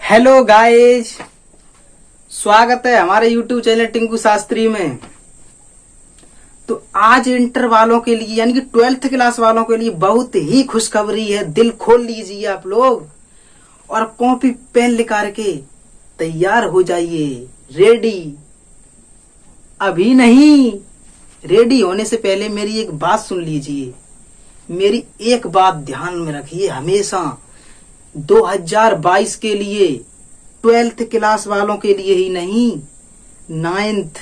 Hello guys, स्वागत है हमारे YouTube चैनल टिंकू शास्त्री में। तो आज इंटर वालों के लिए यानी कि 12th क्लास वालों के लिए बहुत ही खुशखबरी है। दिल खोल लीजिए आप लोग और कॉपी पेन लेकर के तैयार हो जाइए। रेडी अभी नहीं, रेडी होने से पहले मेरी एक बात सुन लीजिए। मेरी एक बात ध्यान में रखिए हमेशा। 2022 के लिए 12th क्लास वालों के लिए ही नहीं, 9th,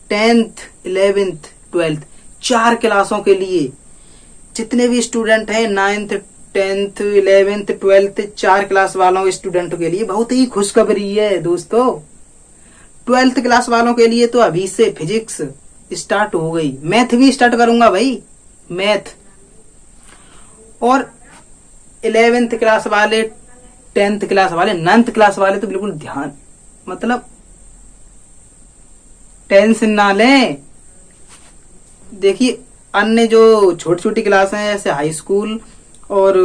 10th, 11th, 12th 4 क्लासों के लिए जितने भी स्टूडेंट हैं 9th, 10th, 11th, 12th 4 class वालों स्टूडेंटों के लिए बहुत ही खुशखबरी है दोस्तों। 12th क्लास वालों के लिए तो अभी से फिजिक्स स्टार्ट हो गई, मैथ भी स्टार्ट करूंगा भाई, मैथ। और 11th क्लास वाले, 10th क्लास वाले, 9th क्लास वाले तो बिल्कुल ध्यान, मतलब टेंशन ना लें। देखिए अन्य जो छोटी छोटी क्लास हैं जैसे हाई स्कूल और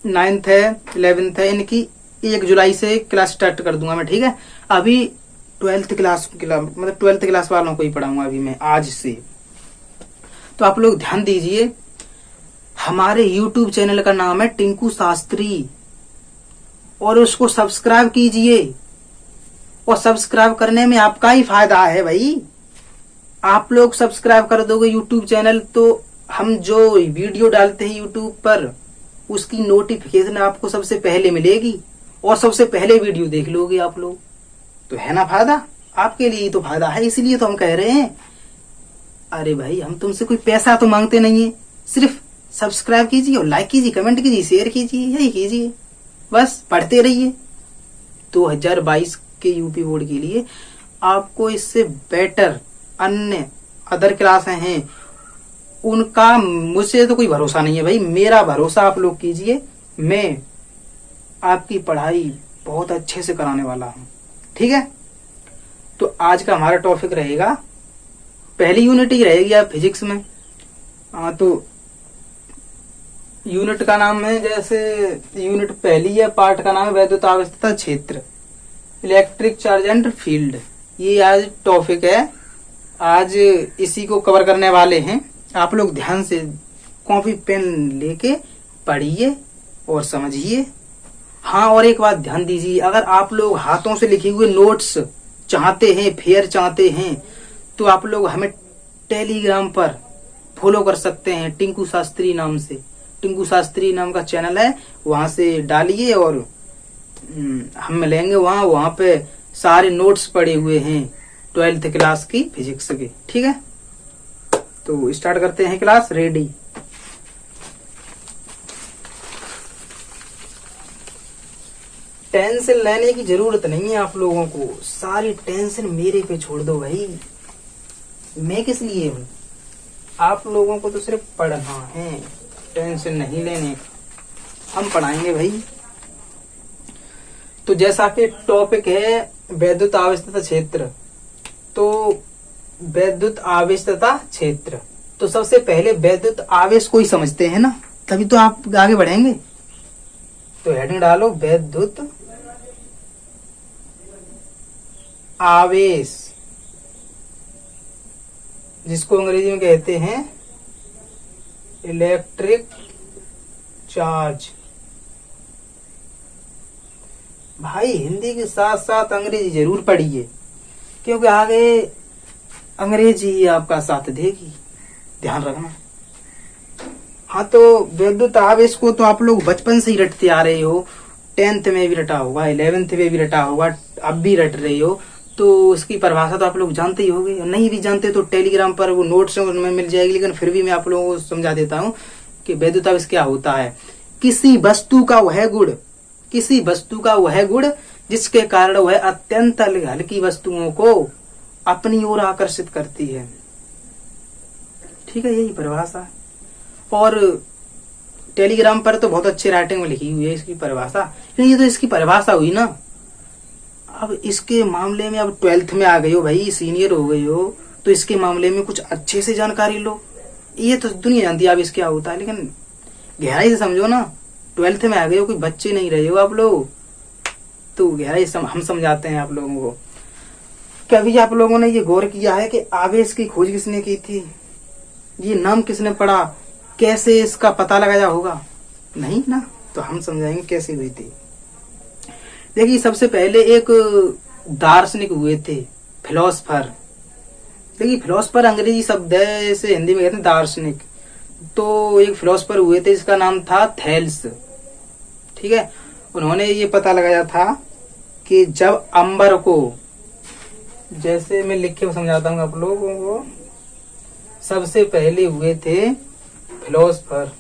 9th है, 11th है, इनकी 1 जुलाई से क्लास स्टार्ट कर दूंगा मैं, ठीक है। अभी 12th क्लास मतलब 12th क्लास वालों को ही पढ़ाऊंगा अभी मैं आज से। तो आप लोग ध्यान दीजिए, हमारे YouTube चैनल का नाम है टिंकू शास्त्री और उसको सब्सक्राइब कीजिए। और सब्सक्राइब करने में आपका ही फायदा है भाई। आप लोग सब्सक्राइब कर दोगे YouTube चैनल तो हम जो वीडियो डालते हैं YouTube पर उसकी नोटिफिकेशन आपको सबसे पहले मिलेगी और सबसे पहले वीडियो देख लोगे आप लोग। तो है ना फायदा, आपके लिए ही तो फायदा है, इसलिए तो हम कह रहे हैं। अरे भाई हम तुमसे कोई पैसा तो मांगते नहीं है, सिर्फ सब्सक्राइब कीजिए और लाइक कीजिए, कमेंट कीजिए, शेयर कीजिए, यही कीजिए, बस पढ़ते रहिए। 2022 के यूपी बोर्ड के लिए आपको इससे बेटर अन्य अदर क्लासें हैं उनका मुझसे तो कोई भरोसा नहीं है भाई, मेरा भरोसा आप लोग कीजिए। मैं आपकी पढ़ाई बहुत अच्छे से कराने वाला हूं, ठीक है। तो आज का हमारा टॉपिक रहेगा, पहली यूनिट ही रहेगी आप फिजिक्स में। तो यूनिट का नाम है, जैसे यूनिट पहली है, पार्ट का नाम है वैद्युत आवेश क्षेत्र, इलेक्ट्रिक चार्ज एंड फील्ड। ये आज टॉपिक है, आज इसी को कवर करने वाले हैं। आप लोग ध्यान से कॉपी पेन लेके पढ़िए और समझिए। हाँ, और एक बात ध्यान दीजिए, अगर आप लोग हाथों से लिखे हुए नोट्स चाहते हैं, फेयर चाहते हैं, तो आप लोग हमें टेलीग्राम पर फॉलो कर सकते हैं टिंकू शास्त्री नाम से। टिंकू शास्त्री नाम का चैनल है, वहां से डालिए और हम मिलेंगे वहां पे सारे नोट्स पड़े हुए हैं 12th क्लास की फिजिक्स के, ठीक है। तो स्टार्ट करते हैं क्लास। रेडी। टेंशन लेने की जरूरत नहीं है आप लोगों को, सारी टेंशन मेरे पे छोड़ दो भाई। मैं किस लिए हूं, आप लोगों को तो सिर्फ पढ़ना है, टेंशन नहीं लेने, हम पढ़ाएंगे भाई। तो जैसा कि टॉपिक है वैद्युत आवेश तथा क्षेत्र, तो वैद्युत आवेश तथा क्षेत्र, तो सबसे पहले वैद्युत आवेश को ही समझते हैं ना, तभी तो आप आगे बढ़ेंगे। तो हेडिंग डालो वैद्युत आवेश, जिसको अंग्रेजी में कहते हैं इलेक्ट्रिक चार्ज। भाई हिंदी के साथ साथ अंग्रेजी जरूर पढ़िए, क्योंकि आगे अंग्रेजी ही आपका साथ देगी, ध्यान रखना। हाँ, तो वैद्युत आवेश को तो आप लोग बचपन से ही रटते आ रहे हो, 10th में भी रटा होगा, 11th में भी रटा होगा, अब भी रट रहे हो, तो उसकी परिभाषा तो आप लोग जानते ही होंगे। नहीं भी जानते तो टेलीग्राम पर वो नोट्स में मिल जाएगी, लेकिन फिर भी मैं आप लोगों को समझा देता हूँ कि वैद्युत आवेश क्या होता है। किसी वस्तु का वह गुण, किसी वस्तु का वह गुण जिसके कारण वह अत्यंत हल्की वस्तुओं को अपनी ओर आकर्षित करती है, ठीक है, यही परिभाषा है। और टेलीग्राम पर तो बहुत अच्छी राइटिंग में लिखी हुई है इसकी परिभाषा, लेकिन ये तो इसकी परिभाषा हुई ना। अब इसके मामले में अब 12th में आ गई हो भाई, सीनियर हो गई हो, तो इसके मामले में कुछ अच्छे से जानकारी लो। ये तो दुनिया जानती है अब इसके क्या होता है, लेकिन गहराई से समझो ना। 12th में आ गए हो, कोई बच्चे नहीं रहे हो आप लोग। तो गहराई हम समझाते हैं आप लोगों को। कभी आप लोगों ने ये गौर किया है कि आवेश की खोज किसने की थी? ये नाम किसने पढ़ा? कैसे इसका पता लगाया होगा? नहीं ना, तो हम समझाएंगे कैसे हुई थी। देखिए, सबसे पहले एक दार्शनिक हुए थे, फिलोसफर। देखिए, फिलोसफर अंग्रेजी शब्द है, इसे हिंदी में कहते हैं दार्शनिक। तो एक फिलोसफर हुए थे, इसका नाम था थेल्स। ठीक है, उन्होंने ये पता लगाया था कि जब अंबर को, जैसे मैं लिख के समझाता हूँ आप लोगों को, सबसे पहले हुए थे फिलोसफर।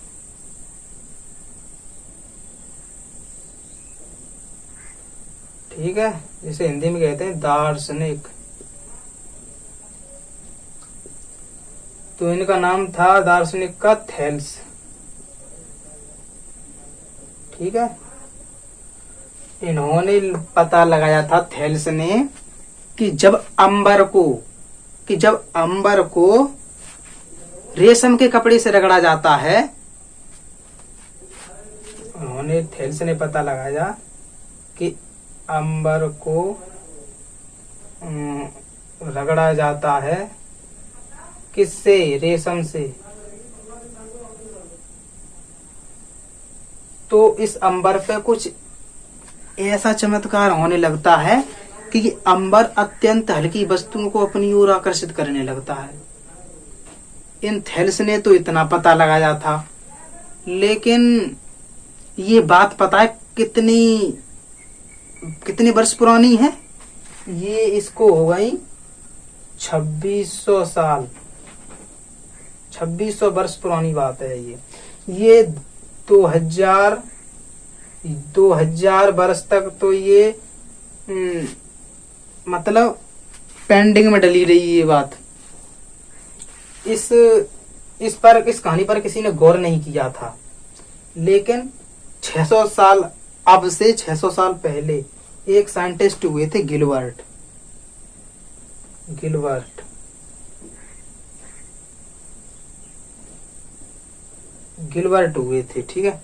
ठीक है, जिसे हिंदी में कहते हैं दार्शनिक। तो इनका नाम था दार्शनिक का थेल्स। ठीक है, इन्होंने पता लगाया था, थेल्स ने, कि जब अंबर को रेशम के कपड़े से रगड़ा जाता है, उन्होंने थेल्स ने पता लगाया कि अंबर को रगड़ा जाता है किससे? रेशम से। तो इस अंबर पे कुछ ऐसा चमत्कार होने लगता है कि ये अंबर अत्यंत हल्की वस्तुओं को अपनी ओर आकर्षित करने लगता है। इन थेल्स ने तो इतना पता लगाया था, लेकिन ये बात पता है कितनी वर्ष पुरानी है? ये इसको हो गई 2600 साल, 2600 वर्ष पुरानी बात है ये 2000 वर्ष तक तो ये मतलब पेंडिंग में डली रही ये बात। इस कहानी पर किसी ने गौर नहीं किया था, लेकिन 600 साल, अब से 600 साल पहले एक साइंटिस्ट हुए थे, गिलबर्ट हुए थे। ठीक है,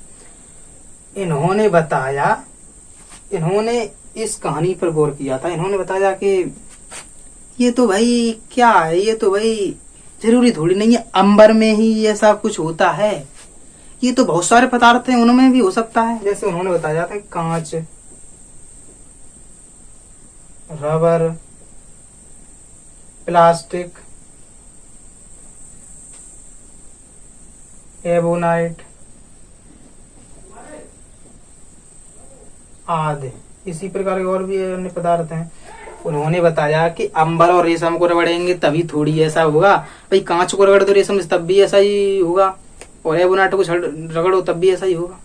इन्होंने इस कहानी पर गौर किया था। इन्होंने बताया कि ये तो भाई क्या है, ये तो भाई जरूरी थोड़ी नहीं है अंबर में ही ऐसा कुछ होता है, ये तो बहुत सारे पदार्थ हैं उनमें भी हो सकता है। जैसे उन्होंने बताया था कांच, रबर, प्लास्टिक, एबोनाइट आदि, इसी प्रकार के और भी अन्य पदार्थ हैं। उन्होंने बताया कि अंबर और रेशम को रगड़ेंगे तभी थोड़ी ऐसा होगा, भाई कांच को रगड़ दो रेशम से तब भी ऐसा ही होगा, और एबोनाइट को रगड़ो तब भी ऐसा ही होगा।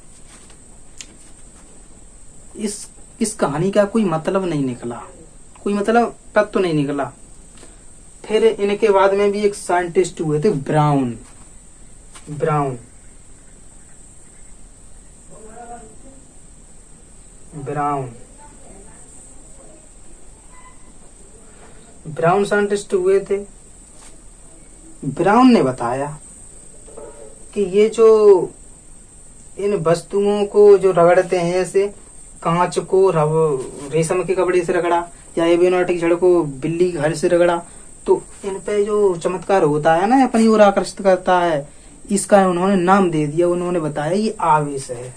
इस कहानी का कोई मतलब नहीं निकला, कोई मतलब तत्व नहीं निकला। फिर इनके बाद में भी एक साइंटिस्ट हुए थे, ब्राउन। ब्राउन साइंटिस्ट हुए थे। ब्राउन ने बताया कि ये जो इन वस्तुओं को जो रगड़ते हैं, जैसे कांच को रेशम के कपड़े से रगड़ा, या एबोनाइट की जड़ को बिल्ली के घर से रगड़ा, तो इन पे जो चमत्कार होता है ना, अपनी ओर आकर्षित करता है, इसका उन्होंने नाम दे दिया। उन्होंने बताया ये आवेश है,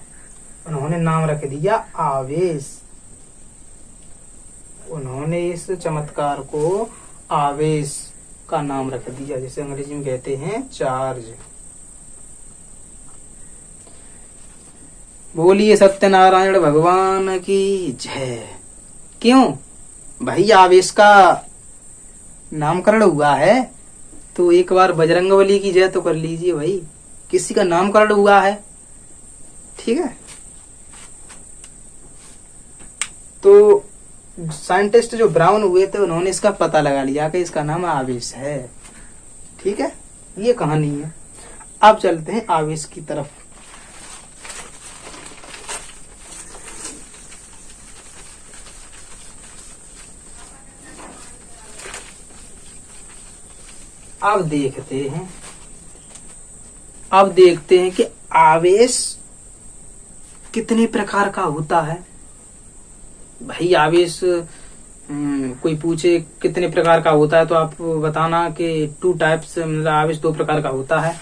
उन्होंने नाम रख दिया आवेश। उन्होंने इस चमत्कार को आवेश का नाम रख दिया, जिसे अंग्रेजी में कहते हैं चार्ज। बोलिए सत्यनारायण भगवान की जय। क्यों भाई, आवेश का नामकरण हुआ है तो एक बार बजरंगबली की जय तो कर लीजिए भाई, किसी का नामकरण हुआ है। ठीक है, तो साइंटिस्ट जो ब्राउन हुए थे, उन्होंने इसका पता लगा लिया कि इसका नाम आवेश है। ठीक है, ये कहानी है। अब चलते हैं आवेश की तरफ। अब देखते हैं कि आवेश कितने प्रकार का होता है। भाई आवेश कोई पूछे कितने प्रकार का होता है तो आप बताना कि 2 टाइप्स, मतलब आवेश 2 प्रकार का होता है।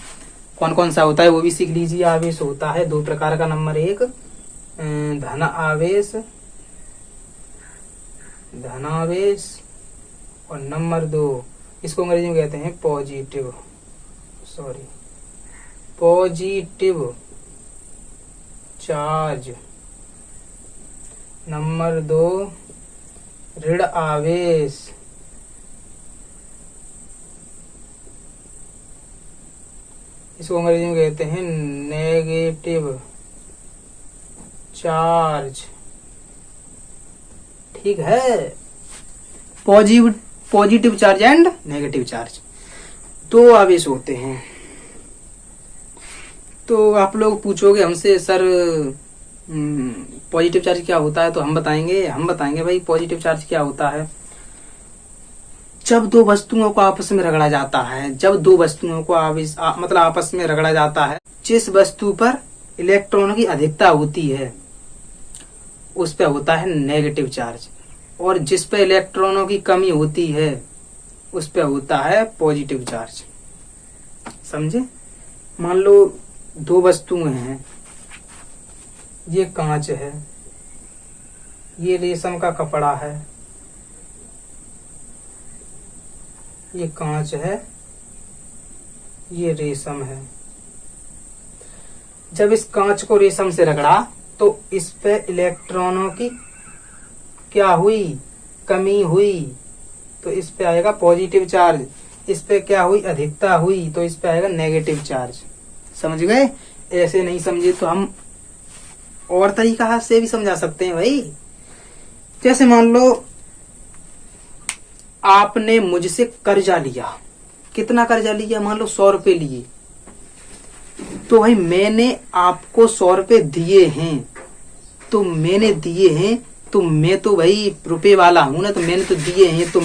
कौन कौन सा होता है वो भी सीख लीजिए। आवेश होता है 2 प्रकार का। नंबर 1 धन आवेश, और नंबर 2 इसको अंग्रेजी में कहते हैं पॉजिटिव चार्ज। नंबर 2 ऋण आवेश, इसको अंग्रेजी में कहते हैं नेगेटिव चार्ज। ठीक है, positive charge and negative charge 2 आवेश होते हैं। तो आप लोग पूछोगे हमसे सर पॉजिटिव चार्ज क्या होता है, तो हम बताएंगे भाई पॉजिटिव चार्ज क्या होता है। जब 2 वस्तुओं को आपस में रगड़ा जाता है, जब 2 वस्तुओं को मतलब आपस में रगड़ा जाता है, जिस वस्तु पर इलेक्ट्रॉनों की अधिकता होती है उस पे होता है नेगेटिव चार्ज, और जिस पे इलेक्ट्रॉनों की कमी होती है उस पे होता है पॉजिटिव चार्ज। समझे? मान लो 2 वस्तुएं हैं, ये कांच है, ये रेशम का कपड़ा है, ये कांच है, ये रेशम है। जब इस कांच को रेशम से रगड़ा तो इस पे इलेक्ट्रॉनों की क्या हुई? कमी हुई, तो इस पे आएगा पॉजिटिव चार्ज। इस पे क्या हुई? अधिकता हुई, तो इस पे आएगा नेगेटिव चार्ज। समझ गए? ऐसे नहीं समझे तो हम और तरीका से भी समझा सकते हैं भाई। जैसे मान लो आपने मुझसे कर्जा लिया, कितना कर्जा लिया? मान लो 100 रुपए लिए, तो भाई मैंने आपको 100 रुपए दिए हैं, तो मैंने दिए हैं, तो मैं तो भाई रुपए वाला हूं ना, तो मैंने तो दिए हैं, तो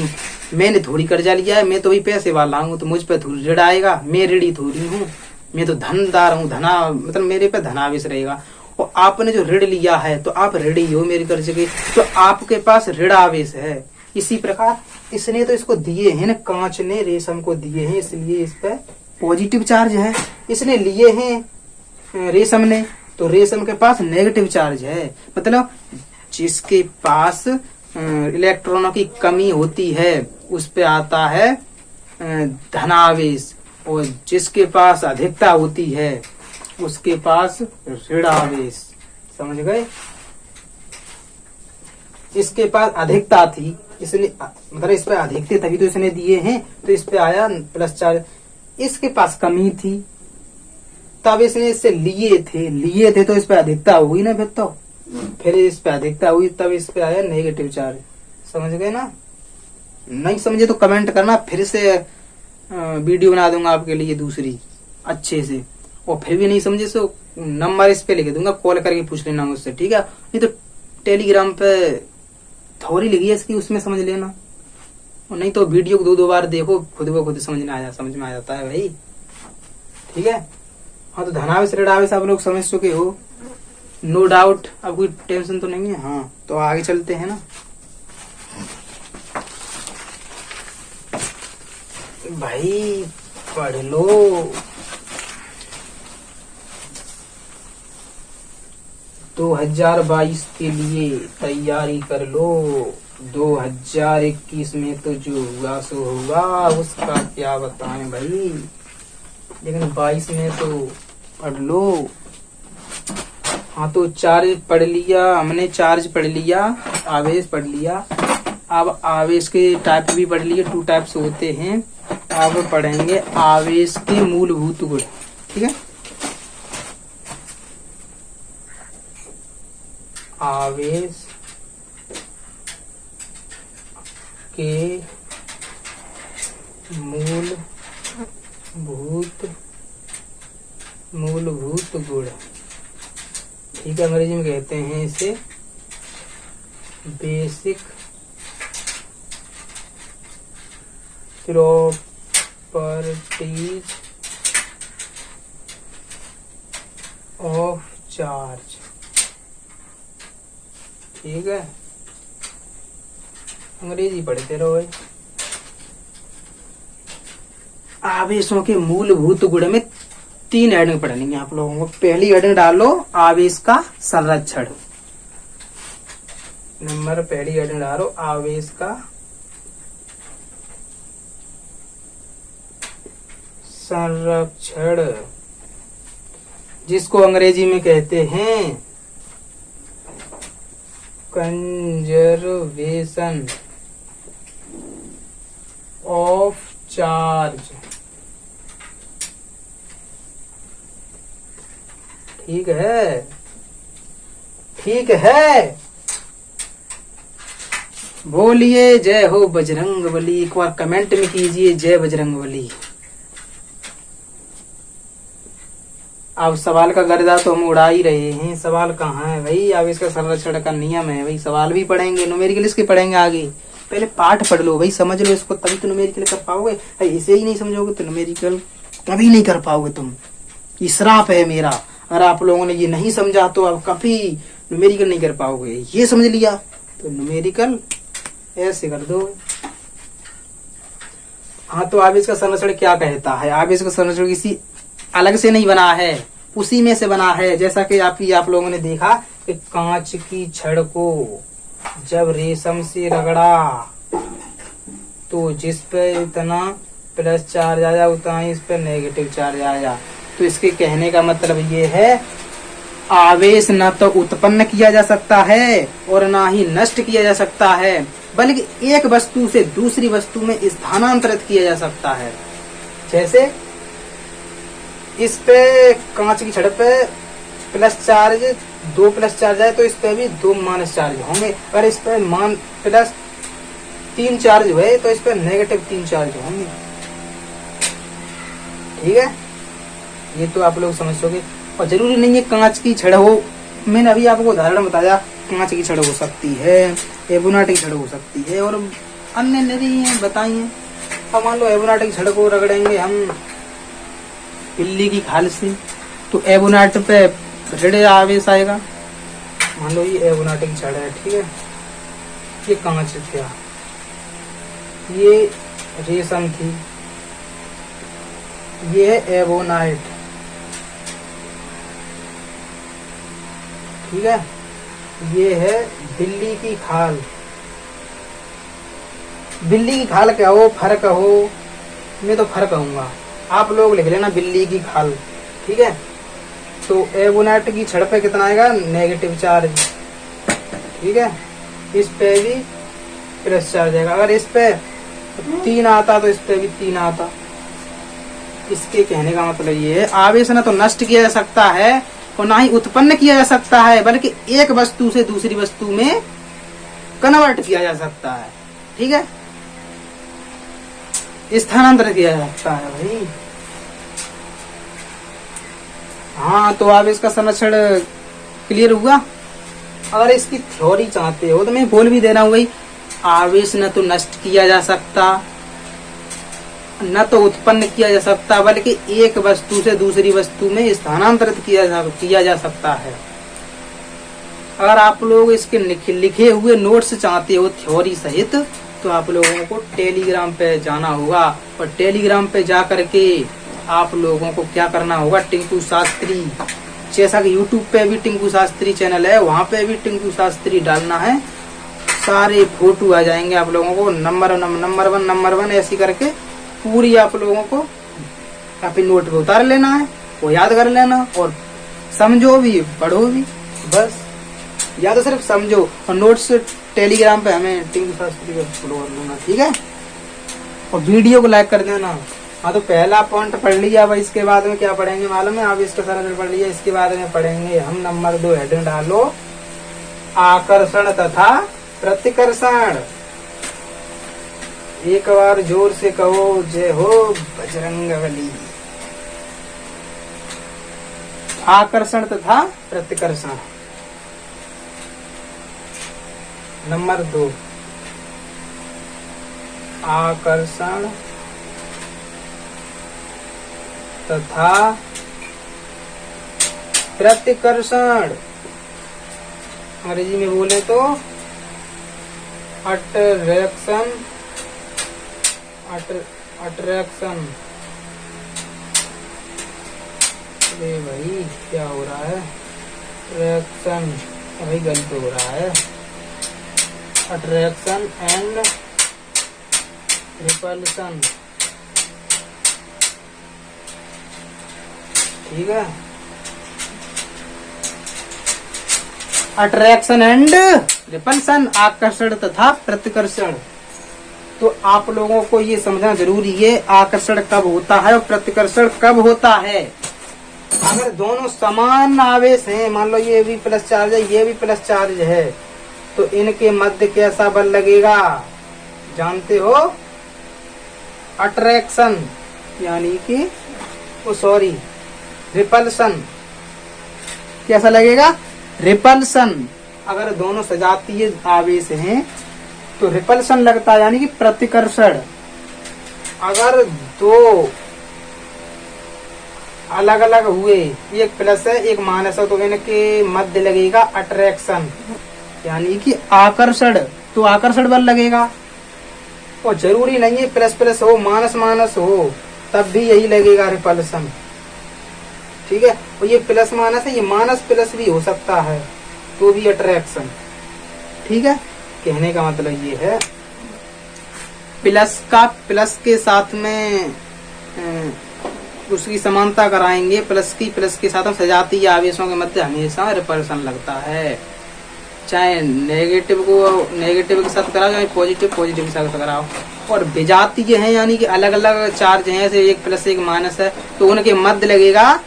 मैंने थोड़ी कर्जा लिया है, मैं तो भाई पैसे वाला हूं, तो मुझ पे थोड़ी ऋण आएगा, मैं ऋणी थोड़ी हूँ, मैं तो धनदार हूँ, मतलब मेरे पे धनावेश रहेगा। और आपने जो ऋण लिया है तो आप ऋणी हो मेरे कर्जे के, तो आपके पास ऋण आवेश है। इसी प्रकार इसने तो इसको दिए हैं ना, कांच ने रेशम को दिए हैं, इसलिए इस पे पॉजिटिव चार्ज है। इसने लिए हैं रेशम ने, तो रेशम के पास नेगेटिव चार्ज है। मतलब जिसके पास इलेक्ट्रॉनों की कमी होती है उस पे आता है धनावेश, और जिसके पास अधिकता होती है उसके पास ऋण आवेश। समझ गए? इसके पास अधिकता थी, इसने मतलब इस पे अधिकता तभी तो इसने दिए हैं, तो इस पे आया प्लस चार्ज। इसके पास कमी थी तब इसने इससे लिए थे तो इस पे अधिकता हुई ना, फिर इस पे अधिकता हुई तब इस पे आया नेगेटिव चार्ज। समझ गए ना? नहीं समझे तो कमेंट करना, फिर से वीडियो बना दूंगा आपके लिए दूसरी अच्छे से। और फिर भी नहीं समझे तो नंबर इस पे लिख दूंगा, कॉल करके पूछ लेना मुझसे, ठीक है? नहीं तो टेलीग्राम पे थ्योरी लिखी है इसकी, उसमें समझ लेना। और नहीं तो वीडियो को 2 बार देखो, खुद ब खुद समझ में आ जाता है भाई। ठीक है? हाँ, तो धनावेश ऋणावेश आप लोग समझ चुके हो, नो डाउट। अब कोई टेंशन तो नहीं है? हाँ, तो आगे चलते हैं ना। भाई पढ़ लो, 2022 के लिए तैयारी कर लो। 2021 में तो जो हुआ सो होगा, उसका क्या बताएं भाई, लेकिन 22 में तो पढ़ लो। हाँ, तो चार्ज पढ़ लिया हमने, चार्ज पढ़ लिया, आवेश पढ़ लिया। अब आवेश के टाइप भी पढ़ लिए, 2 टाइप्स होते हैं। अब पढ़ेंगे आवेश के मूलभूत गुण। ठीक है? आवेश के मूलभूत गुण, ठीक है? अंग्रेजी में कहते हैं इसे बेसिक प्रॉपर्टीज ऑफ चार्ज। ठीक है? अंग्रेजी पढ़ते रहो भाई। आवेशों के मूलभूत गुण में 3 हेडिंग पढ़नी है आप लोगों को। पहली हेडिंग डालो आवेश का संरक्षण। पहली हेडिंग डालो आवेश का संरक्षण, जिसको अंग्रेजी में कहते हैं कंजर्वेशन ऑफ चार्ज। ठीक है, ठीक है। बोलिए जय हो बजरंग बली। एक बार कमेंट में कीजिए जय बजरंग बली। अब सवाल का गर्दा तो हम उड़ा ही रहे हैं। सवाल कहाँ है भाई? अब इसका संरक्षण का नियम है भाई। सवाल भी पढ़ेंगे, न्यूमेरिकल इसके पढ़ेंगे आगे। पहले पाठ पढ़ लो भाई, समझ लो इसको, तभी तो न्यूमेरिकल कर पाओगे। इसे ही नहीं समझोगे तो न्यूमेरिकल कभी नहीं कर पाओगे तुम। ये श्राप है मेरा। अगर आप लोगों ने ये नहीं समझा तो आप कभी न्यूमेरिकल नहीं कर पाओगे। ये समझ लिया तो न्यूमेरिकल ऐसे कर दो। हाँ, तो आवेश का संरक्षण क्या कहता है? आवेश का संरक्षण किसी अलग से नहीं बना है, उसी में से बना है। जैसा कि आप लोगों ने देखा कि कांच की छड़ को जब रेशम से रगड़ा तो जिस पे इतना प्लस चार्ज आया उतना ही इस पे नेगेटिव चार्ज आया। तो इसके कहने का मतलब ये है आवेश न तो उत्पन्न किया जा सकता है और ना ही नष्ट किया जा सकता है, बल्कि एक वस्तु से दूसरी वस्तु में स्थानांतरित किया जा सकता है। जैसे इस पे कांच की छड़ पे प्लस चार्ज 2 प्लस चार्ज है तो इस पे भी 2 माइनस चार्ज होंगे। अगर इस पे प्लस 3 चार्ज हुए तो इस पे नेगेटिव 3 चार्ज होंगे। ठीक है, ये तो आप लोग समझोगे। और जरूरी नहीं है कांच की छड़ हो। मैंने अभी आपको उदाहरण बताया, कांच की छड़ हो सकती है, एबोनाट की छड़ हो सकती है, और अन्य नदी है बताइए। अब मान लो एबोनाट की छड़ को रगड़ेंगे हम बिल्ली की खाल से तो एबोनाट पे ऋण आवेश आएगा। मान लो ये एबोनाट की छड़ है, ठीक है, ये कांच था, ये रेशम थी, ये है एबोनाइट। ठीक है, ये है बिल्ली की खाल। बिल्ली की खाल क्या हो, फर्क हो, मैं तो फर्क कहूंगा, आप लोग लिख लेना बिल्ली की खाल। ठीक है, तो एबोनाइट की छड़ पे कितना आएगा, नेगेटिव चार्ज। ठीक है, इस पे भी प्लस चार्ज आएगा। अगर इस पे 3 आता तो इस पे भी 3 आता। इसके कहने का मतलब ये है आवेश न तो नष्ट किया जा सकता है और ना ही उत्पन्न किया जा सकता है, बल्कि एक वस्तु से दूसरी वस्तु में कन्वर्ट किया जा सकता है। ठीक है, स्थानांतरित किया जा सकता है भाई। हाँ, तो आवेश का संरक्षण क्लियर हुआ। अगर इसकी थ्योरी चाहते हो तो मैं बोल भी दे रहा हूँ भाई, आवेश न तो नष्ट किया जा सकता, न तो उत्पन्न किया जा सकता, बल्कि एक वस्तु से दूसरी वस्तु में स्थानांतरित किया जा सकता है। अगर आप लोग इसके लिखे हुए नोट्स चाहते हो थ्योरी सहित तो आप लोगों को टेलीग्राम पे जाना होगा, और टेलीग्राम पे जा करके आप लोगों को क्या करना होगा, टिंकू शास्त्री, जैसा कि यूट्यूब पे भी टिंकू शास्त्री चैनल है, वहां पे भी टिंकू शास्त्री डालना है। सारे फोटो आ जाएंगे आप लोगों को, नंबर वन ऐसी करके पूरी आप लोगों को अपनी नोट पे उतार लेना है, वो याद कर लेना, और समझो भी पढ़ो भी, बस या तो सिर्फ समझो। और नोट्स टेलीग्राम पे हमें टिंकू शास्त्री पे फॉलो कर लेना। ठीक है, और वीडियो को लाइक कर देना। हाँ, तो पहला पॉइंट पढ़ लिया। अब इसके बाद में क्या पढ़ेंगे मालूम है? आप इसका सारा पढ़ लिया, इसके बाद में पढ़ेंगे हम नंबर 2 हेडिंग डालो आकर्षण तथा प्रतिकर्षण। एक बार जोर से कहो जय हो बजरंगबली। आकर्षण तथा प्रतिकर्षण नंबर 2, आकर्षण तथा प्रतिकर्षण। अंग्रेजी में बोले तो अट्रैक्शन अट्रैक्शन। अरे भाई क्या हो रहा है, अट्रैक्शन भाई गलत हो रहा है। अट्रैक्शन एंड रिपल्शन, ठीक है। अट्रैक्शन एंड रिपल्शन, आकर्षण तथा प्रतिकर्षण। तो आप लोगों को ये समझना जरूरी है, आकर्षण कब होता है और प्रतिकर्षण कब होता है। अगर दोनों समान आवेश हैं, मान लो ये भी प्लस चार्ज है ये भी प्लस चार्ज है, तो इनके मध्य कैसा बल लगेगा जानते हो? अट्रैक्शन यानी कि रिपल्शन। कैसा लगेगा? रिपल्शन। अगर दोनों सजातीय आवेश हैं तो रिपल्शन लगता है यानी कि प्रतिकर्षण। अगर दो अलग अलग हुए, एक प्लस है एक माइनस है, तो इनके मध्य लगेगा अट्रैक्शन यानी कि आकर्षण। तो आकर्षण बल लगेगा। और जरूरी नहीं है प्लस प्लस हो माइनस माइनस हो, तब भी यही लगेगा रिपल्शन, ठीक है। और ये प्लस माइनस है, ये माइनस प्लस भी हो सकता है, तो भी अट्रैक्शन, ठीक है। कहने का मतलब ये है प्लस का प्लस के साथ में उसकी समानता कराएंगे, प्लस के साथ हम सजातीय आवेशों के मध्य हमेशा रिपल्शन लगता है। चाहे नेगेटिव को नेगेटिव के साथ कराओ, चाहे पॉजिटिव के साथ कराओ। और विजातीय हैं यानी कि अलग अलग चार्ज हैं, जैसे एक प्लस एक माइनस है, तो उनके मध्य लगेगा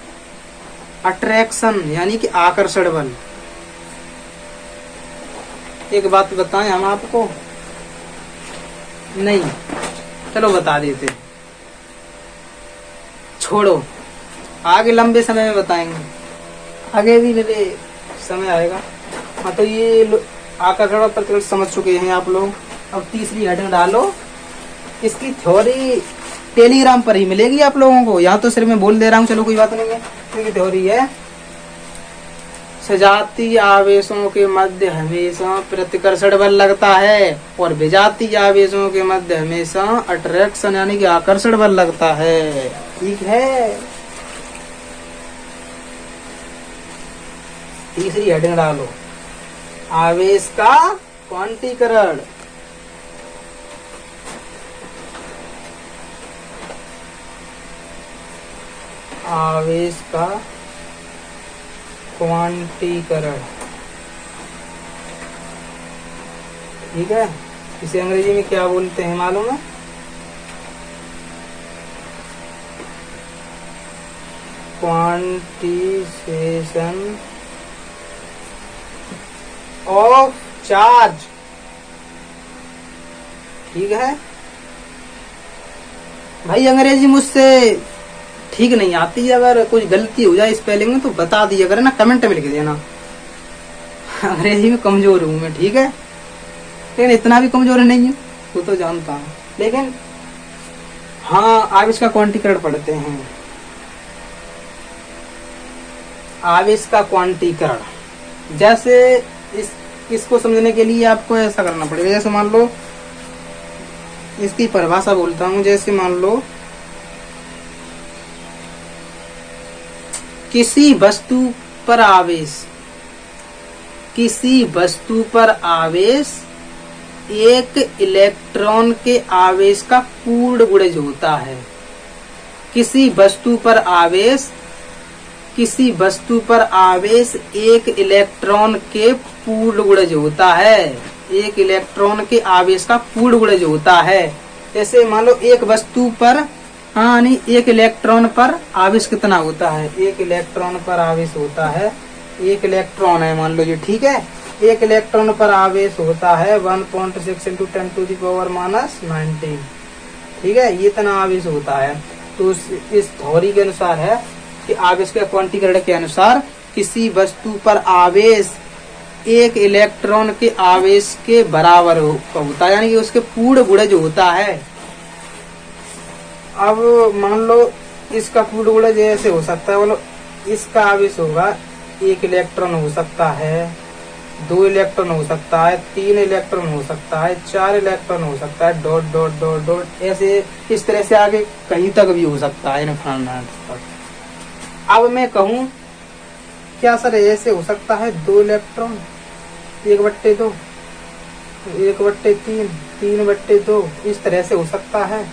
अट्रैक्शन यानी कि आकर्षण बल। एक बात बताएं हम आपको, नहीं चलो बता देते, छोड़ो आगे लंबे समय में बताएंगे, आगे भी मेरे समय आएगा। हाँ तो ये आकर्षण और प्रतिकर्षण समझ चुके हैं आप लोग। अब तीसरी हेडिंग डालो, इसकी थ्योरी टेलीग्राम पर ही मिलेगी आप लोगों को, यहाँ तो सिर्फ मैं बोल दे रहा हूँ, चलो कोई बात नहीं है। इसकी थ्योरी है सजातीय आवेशों के मध्य हमेशा प्रतिकर्षण बल लगता है और विजातीय आवेशों के मध्य हमेशा अट्रैक्शन यानी कि आकर्षण बल लगता है, ठीक है। तीसरी हेडिंग डालो, आवेश का क्वांटीकरण। आवेश का क्वांटीकरण, ठीक है। इसे अंग्रेजी में क्या बोलते हैं मालूम है? क्वांटिसेशन ऑफ चार्ज, ठीक है भाई। अंग्रेजी मुझसे ठीक नहीं आती, अगर कुछ गलती हो जाए स्पेलिंग में तो बता दिया करे ना, कमेंट में लिख देना। अंग्रेजी में कमजोर हूँ मैं, ठीक है, लेकिन इतना भी कमजोर नहीं हूँ तो जानता हूँ। लेकिन हाँ, आवेश का क्वांटीकरण पढ़ते हैं। आवेश का क्वांटीकरण, जैसे इसको समझने के लिए आपको ऐसा करना पड़ेगा। जैसे मान लो, इसकी परिभाषा बोलता हूँ, जैसे मान लो किसी वस्तु पर आवेश एक इलेक्ट्रॉन के आवेश का पूर्ण गुणज होता है। किसी वस्तु पर आवेश एक इलेक्ट्रॉन के पूर्ण गुणज होता है। एक इलेक्ट्रॉन के आवेश का पूर्ण गुणज होता है। जैसे मान लो एक वस्तु पर एक इलेक्ट्रॉन पर आवेश कितना होता है? एक इलेक्ट्रॉन पर आवेश होता है, एक इलेक्ट्रॉन है मान लो ये, ठीक है। एक इलेक्ट्रॉन पर आवेश होता है 1.6 × 10⁻⁻19, ठीक है, ये इतना आवेश होता है। तो इस थ्योरी के अनुसार है कि आवेश के क्वांटीकरण के अनुसार किसी वस्तु पर आवेश एक इलेक्ट्रॉन के आवेश के बराबर होता है, यानी कि उसके पूर्ण गुणज होता है। अब मान लो इसका पूर्ण गुणज ऐसे हो सकता है, बोलो इसका आवेश होगा एक इलेक्ट्रॉन हो सकता है 2 इलेक्ट्रॉन हो सकता है, 3 इलेक्ट्रॉन हो सकता है, 4 इलेक्ट्रॉन हो सकता है, डॉट डॉट डॉट डॉट ऐसे इस तरह से आगे कहीं तक भी हो सकता है इनफाइनाइट तक। अब मैं कहूँ क्या सर ऐसे हो सकता है 2 इलेक्ट्रॉन 1/2, 1/3, 3/2 इस तरह से हो सकता है?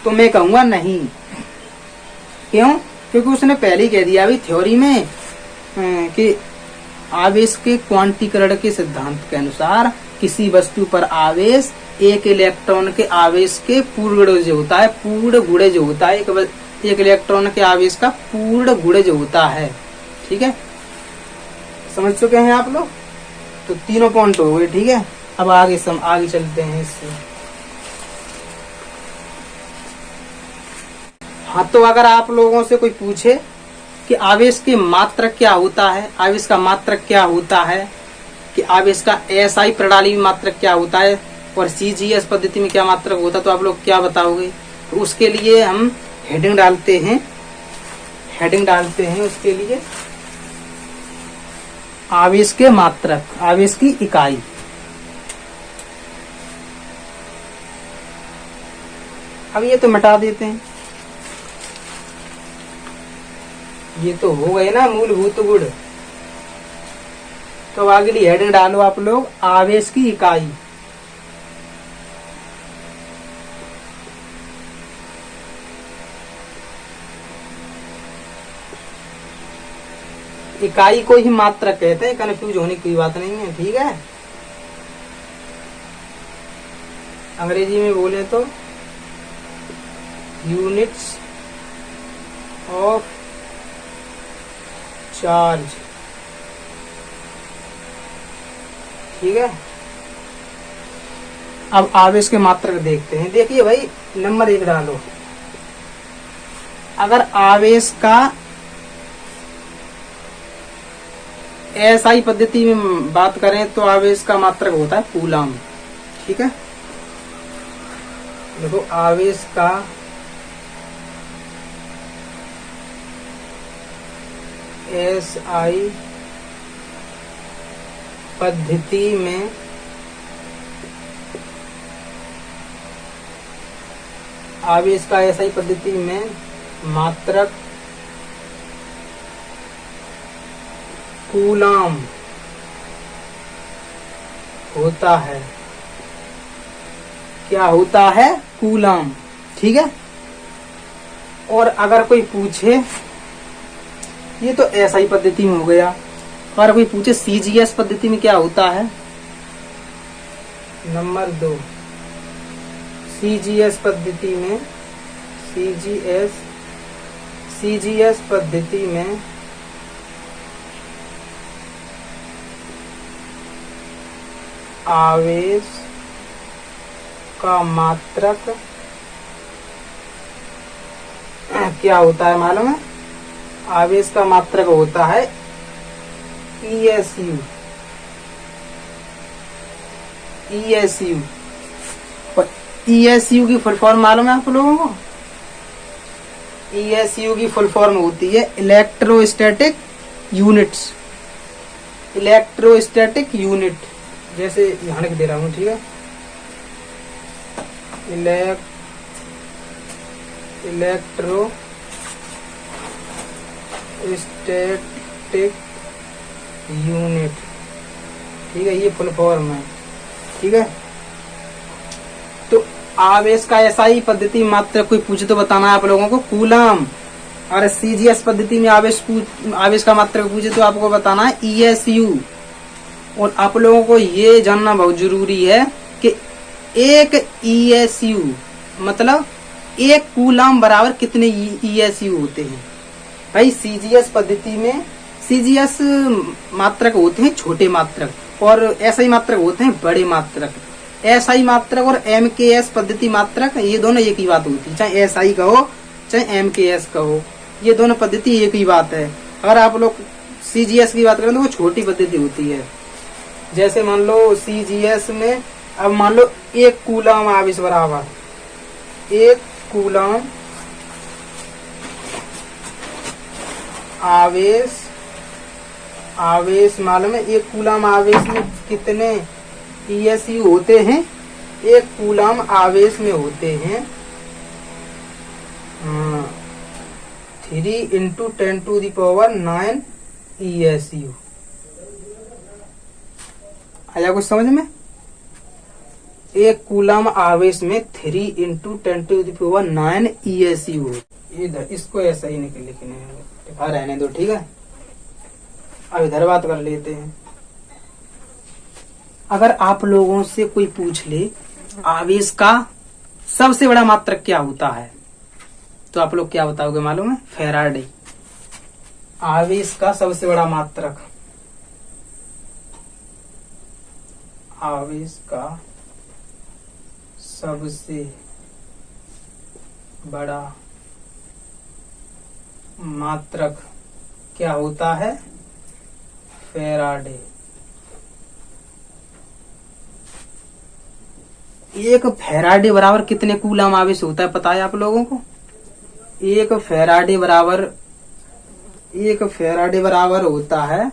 तो मैं कहूँगा नहीं। क्यों? क्योंकि उसने पहले ही कह दिया अभी थ्योरी में कि आवेश के क्वांटीकरण के सिद्धांत के अनुसार किसी वस्तु पर आवेश एक इलेक्ट्रॉन के आवेश के पूर्ण गुणज होता है, पूर्ण गुणज होता है, एक इलेक्ट्रॉन के आवेश का पूर्ण गुणज होता है। ठीक है, समझ चुके हैं आप लोग? तो तीनों पॉइंट हो गए। ठीक है, अब आगे चलते हैं इससे। हाँ, तो अगर आप लोगों से कोई पूछे कि आवेश की मात्रक क्या होता है, आवेश का मात्रक क्या होता है, कि आवेश का एसआई प्रणाली में मात्रक क्या होता है और सीजीएस पद्धति में क्या मात्रक होता है, तो आप लोग क्या बताओगे? तो उसके लिए हम हेडिंग डालते हैं उसके लिए आवेश के मात्रक, आवेश की इकाई। अब ये तो मिटा देते हैं, ये तो हो गए ना मूलभूत गुण। तो अगली हेडिंग डालो आप लोग आवेश की इकाई। इकाई को ही मात्रक कहते हैं, कंफ्यूज होने की बात नहीं है। ठीक है, अंग्रेजी में बोले तो यूनिट्स ऑफ चार्ज। ठीक है, अब आवेश के मात्रक देखते हैं। देखिए भाई, नंबर 1 डालो। अगर आवेश का एसआई पद्धति में बात करें तो आवेश का मात्रक होता है कूलम। ठीक है, देखो आवेश का एसआई पद्धति में आवेश का एसआई पद्धति में मात्रक कूलम होता है। क्या होता है? कूलम। ठीक है, और अगर कोई पूछे, ये तो एसआई पद्धति में हो गया, अगर कोई पूछे सीजीएस पद्धति में क्या होता है, नंबर 2 सीजीएस पद्धति में, सीजीएस पद्धति में आवेश का मात्रक क्या होता है मालूम है? आवेश का मात्रक होता है ESU। और ESU की फुल फॉर्म मालूम है आप लोगों को? ESU की फुल फॉर्म होती है इलेक्ट्रोस्टैटिक यूनिट्स। इलेक्ट्रोस्टैटिक यूनिट, जैसे यहाँ लिख दे रहा हूँ। ठीक है, इलेक्ट्रोस्टैटिक यूनिट। ठीक है, ये फुल फॉर्म है। ठीक है, तो आवेश का एसआई पद्धति मात्रक कोई पूछे तो बताना है आप लोगों को कूलम। और सीजीएस पद्धति में आवेश का मात्रक पूछे तो आपको बताना है ESU। और आप लोगों को ये जानना बहुत जरूरी है कि एक ESU मतलब एक कूलम बराबर कितने ESU होते हैं। भाई सीजीएस पद्धति में सीजीएस मात्रक होते हैं छोटे मात्रक और एसआई मात्रक होते हैं बड़े मात्रक। एसआई मात्रक और MKS पद्धति मात्रक ये दोनों एक ही बात होती है, चाहे एसआई कहो चाहे MKS कहो, ये दोनों पद्धति एक ही बात है। अगर आप लोग सीजीएस की बात करें तो वो छोटी पद्धति होती है। जैसे मान लो सीजीएस में, अब मान लो 1 कूलम आवेश बराबर 1 कूलम आवेश आवेश मालूम है, एक कूलम आवेश में कितने ESU होते हैं? एक कूलम आवेश में होते हैं 3 × 10⁹ ESU। आया कुछ समझ में? एक कूलम आवेश में 3 × 10⁹ ESU। इधर इसको ऐसा ही लिखा रहने दो, ठीक है। अब इधर बात कर लेते हैं। अगर आप लोगों से कोई पूछ ले आवेश का सबसे बड़ा मात्रक क्या होता है, तो आप लोग क्या बताओगे मालूम है? फैराडे। आवेश का सबसे बड़ा मात्रक, आवेश का सबसे बड़ा मात्रक क्या होता है? फैराडे। एक फैराडे बराबर कितने कूलम आवेश होता है पता है आप लोगों को? एक फैराडे बराबर होता है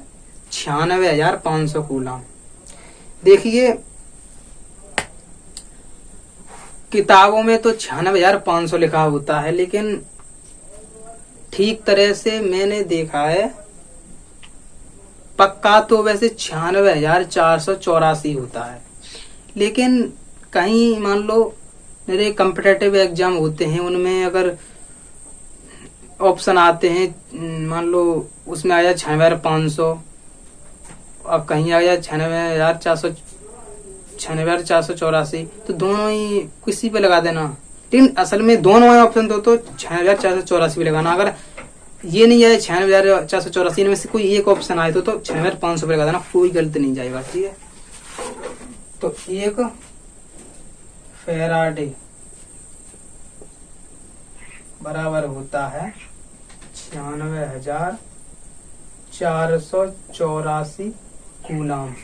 96,500 कूलम। देखिए किताबों में तो 96,500 लिखा होता है, लेकिन ठीक तरह से मैंने देखा है पक्का तो वैसे 96,484 होता है। लेकिन कहीं मान लो मेरे कॉम्पिटिटिव एग्जाम होते हैं, उनमें अगर ऑप्शन आते हैं, मान लो उसमें आया 96,500 और कहीं आया 96,484, तो दोनों ही किसी पे लगा देना। लेकिन असल में दोनों ऑप्शन तो 96,484 पे लगाना। अगर ये नहीं आए 96,484 में से कोई एक ऑप्शन आए तो 96,500 पे लगा देना, कोई गलत नहीं जाएगा, ठीक है। तो एक फैराडे बराबर होता है 96,484 कूलम,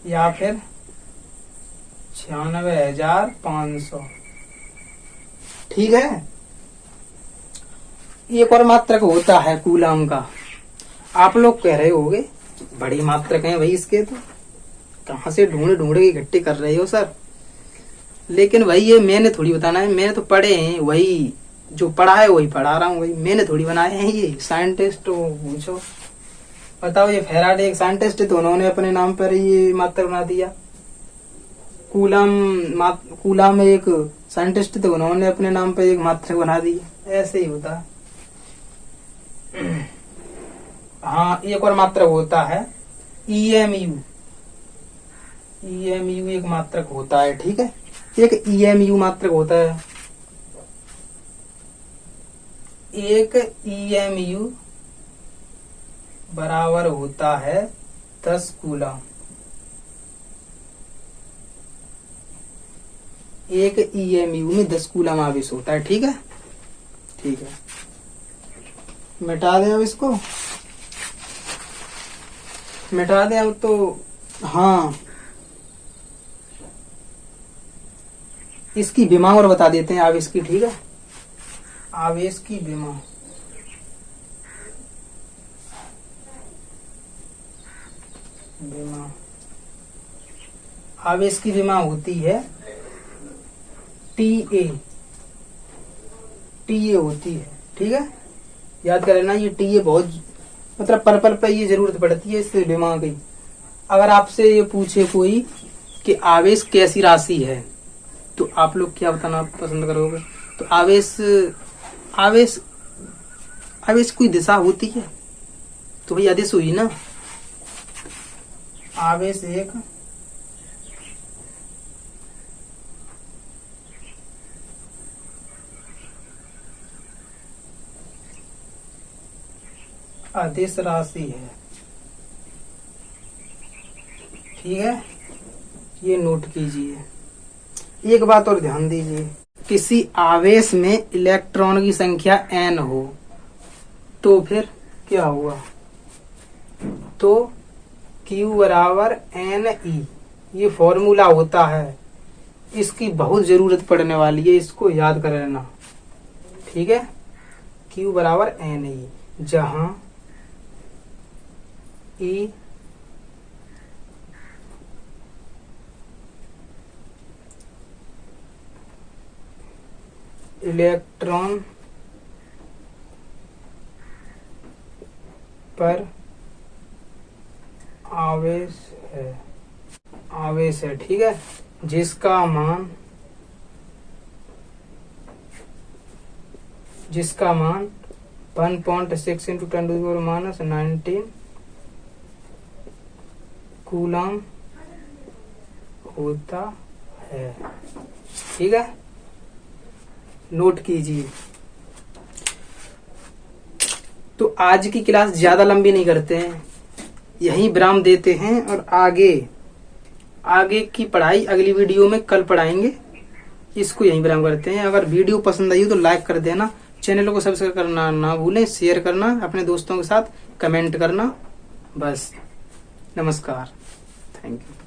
या फिर 96,500, ठीक है। एक और मात्रक होता है कूलम का। आप लोग कह रहे होगे बड़ी मात्रक है भाई इसके, तो कहां से ढूंढ के इकट्ठे कर रहे हो सर? लेकिन भाई ये मैंने थोड़ी बताना है, मैंने तो पढ़े हैं, वही जो पढ़ा है वही पढ़ा रहा हूँ भाई, मैंने थोड़ी बनाए हैं। ये साइंटिस्ट हो पूछो, बताओ ये फैराडे एक साइंटिस्ट है तो उन्होंने अपने नाम पर ये मात्रक बना दिया। कूलम एक साइंटिस्ट थे, उन्होंने अपने नाम पर एक मात्रक बना दी। ऐसे ही होता है। हाँ, एक और मात्रक होता है EMU। EMU एक मात्रक होता है, ठीक है। एक EMU मात्रक होता है, एक EMU बराबर होता है 10 कूलम। एक EMU में 10 कूलम आवेश होता है, ठीक है। ठीक है, मिटा दें अब इसको, मिटा दें अब तो। हाँ, इसकी विमा और बता देते हैं आवेश की, ठीक है। आवेश की विमा, आवेश की विमा होती है TA होती है, ठीक है। याद कर लेना, ये TA बहुत मतलब पर्पल पे ये जरूरत पड़ती है इस विमा की। अगर आपसे ये पूछे कोई कि आवेश कैसी राशि है, तो आप लोग क्या बताना पसंद करोगे? तो आवेश कोई दिशा होती है, तो भाई आदेश हुई ना। आवेश एक अदिश राशि है, ठीक है। ये नोट कीजिए। एक बात और ध्यान दीजिए, किसी आवेश में इलेक्ट्रॉन की संख्या n हो तो फिर क्या हुआ? तो Q बराबर NE, ये फॉर्मूला होता है। इसकी बहुत जरूरत पड़ने वाली है, इसको याद कर लेना, ठीक है। Q बराबर NE, जहां E इलेक्ट्रॉन पर आवेश है, ठीक है, जिसका मान 1.6 × 10⁻⁻19 कूलम होता है, ठीक है, नोट कीजिए। तो आज की क्लास ज्यादा लंबी नहीं करते हैं, यहीं विराम देते हैं और आगे की पढ़ाई अगली वीडियो में कल पढ़ाएंगे। इसको यहीं विराम करते हैं। अगर वीडियो पसंद आई हो तो लाइक कर देना, चैनल को सब्सक्राइब करना ना भूलें, शेयर करना अपने दोस्तों के साथ, कमेंट करना। बस, नमस्कार, थैंक यू।